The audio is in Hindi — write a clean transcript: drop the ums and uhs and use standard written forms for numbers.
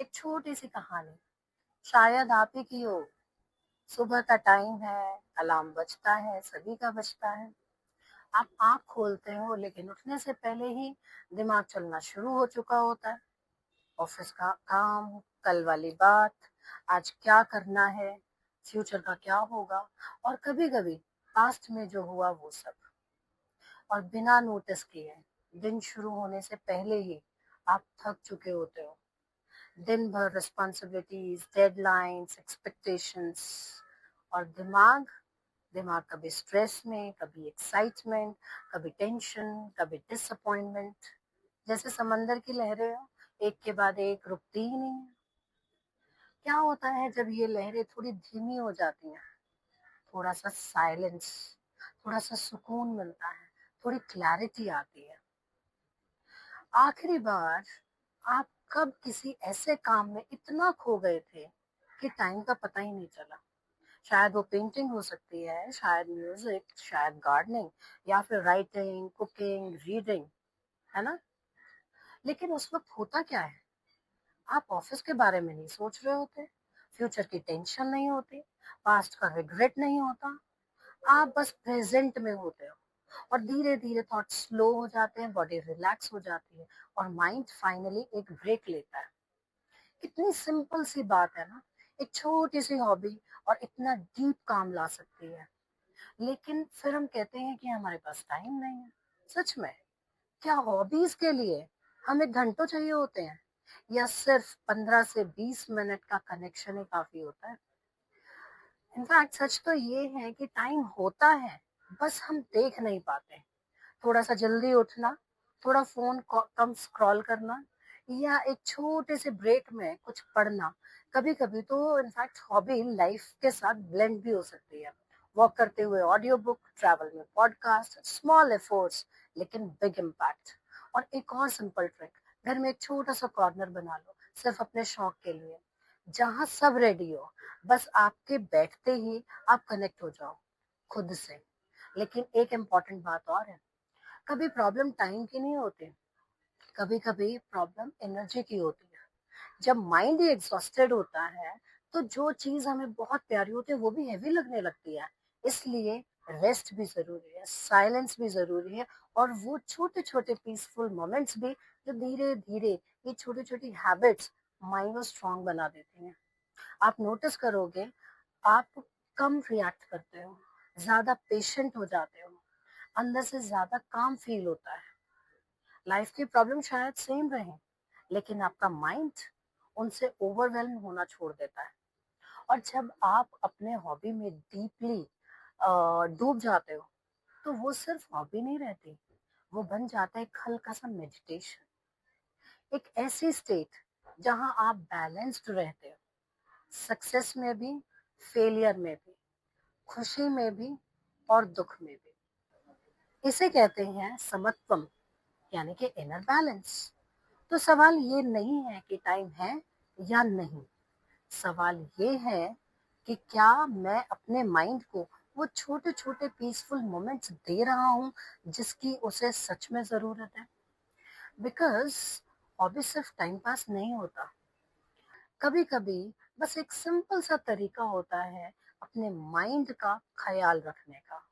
एक छोटी सी कहानी, शायद आप ही की हो। सुबह का टाइम है, अलार्म बजता है, सभी का बजता है। आप आँख खोलते हो लेकिन उठने से पहले ही दिमाग चलना शुरू हो चुका होता है। ऑफिस का काम, कल वाली बात, आज क्या करना है, फ्यूचर का क्या होगा, और कभी-कभी पास्ट में जो हुआ वो सब। और बिना नोटिस किए दिन शुरू होने से पहले ही आप थक चुके होते हो। दिन भर रिस्पॉन्सिबिलिटीज, डेडलाइंस, एक्सपेक्टेशंस, और दिमाग दिमाग कभी स्ट्रेस में, कभी एक्साइटमेंट, कभी टेंशन, कभी डिसअपॉइंटमेंट। जैसे समंदर की लहरें हो, एक के बाद एक रुकती ही नहीं है। क्या होता है जब ये लहरें थोड़ी धीमी हो जाती हैं? थोड़ा सा साइलेंस, थोड़ा सा सुकून मिलता है, थोड़ी क्लैरिटी आती है। आखिरी बार आप कब किसी ऐसे काम में इतना खो गए थे कि टाइम का पता ही नहीं चला? शायद वो पेंटिंग हो सकती है, शायद म्यूजिक, शायद गार्डनिंग, या फिर राइटिंग, कुकिंग, रीडिंग, है ना? लेकिन उस वक्त होता क्या है? आप ऑफिस के बारे में नहीं सोच रहे होते, फ्यूचर की टेंशन नहीं होती, पास्ट का रिग्रेट नहीं होता। आप बस प्रेजेंट में होते हो। और धीरे धीरे थॉट स्लो हो जाते हैं, बॉडी रिलैक्स हो जाती है, और माइंड फाइनली एक ब्रेक लेता है। कितनी सिंपल सी बात है ना? एक छोटी सी हॉबी और इतना डीप काम ला सकती है। लेकिन फिर हम कहते हैं कि हमारे पास टाइम नहीं है। सच में, क्या हॉबीज के लिए हमें घंटों चाहिए होते हैं, या सिर्फ 15 से 20 मिनट का कनेक्शन ही काफी होता है? इनफैक्ट सच तो ये है कि टाइम होता है, बस हम देख नहीं पाते। थोड़ा सा जल्दी उठना, थोड़ा फोन कम स्क्रॉल करना, या एक छोटे से ब्रेक में कुछ पढ़ना। कभी कभी तो इनफैक्ट हॉबी लाइफ के साथ ब्लेंड भी हो सकती है। वॉक करते हुए ऑडियो बुक, ट्रैवल में पॉडकास्ट, स्मॉल एफर्ट्स लेकिन बिग इम्पैक्ट। और एक और सिंपल ट्रिक, घर में एक छोटा सा कॉर्नर बना लो, सिर्फ अपने शौक के लिए, जहाँ सब रेडी हो, बस आपके बैठते ही आप कनेक्ट हो जाओ खुद से। लेकिन एक इम्पॉर्टेंट बात और है, कभी प्रॉब्लम टाइम की नहीं होती, कभी कभी प्रॉब्लम एनर्जी की होती है। जब माइंड ही एग्जॉस्टेड होता है, तो जो चीज हमें बहुत प्यारी होती है वो भी हैवी लगने लगती है। इसलिए रेस्ट भी जरूरी है, साइलेंस भी जरूरी है, और वो छोटे छोटे पीसफुल मोमेंट्स भी, जो धीरे धीरे, ये छोटी छोटी हैबिट्स माइंड को स्ट्रांग बना देती हैं। आप नोटिस करोगे, आप कम रिएक्ट करते हो, ज्यादा पेशेंट हो जाते हो, अंदर से ज्यादा काम फील होता है। लाइफ की प्रॉब्लम शायद सेम रहे, लेकिन आपका माइंड उनसे ओवरवेल्म होना छोड़ देता है। और जब आप अपने हॉबी में डीपली डूब जाते हो, तो वो सिर्फ हॉबी नहीं रहती, वो बन जाता है एक हल्का सा मेडिटेशन। एक ऐसी स्टेट जहां आप बैलेंस्ड रहते हो, सक्सेस में भी, फेलियर में भी, खुशी में भी, और दुख में भी। इसे कहते हैं समत्वम, यानी कि इनर बैलेंस। तो सवाल ये नहीं है कि टाइम है या नहीं, सवाल ये है कि क्या मैं अपने माइंड को वो छोटे छोटे पीसफुल मोमेंट्स दे रहा हूँ जिसकी उसे सच में जरूरत है। बिकॉज हॉबी सिर्फ टाइम पास नहीं होता, कभी कभी बस एक सिंपल सा तरीका होता है अपने माइंड का ख्याल रखने का।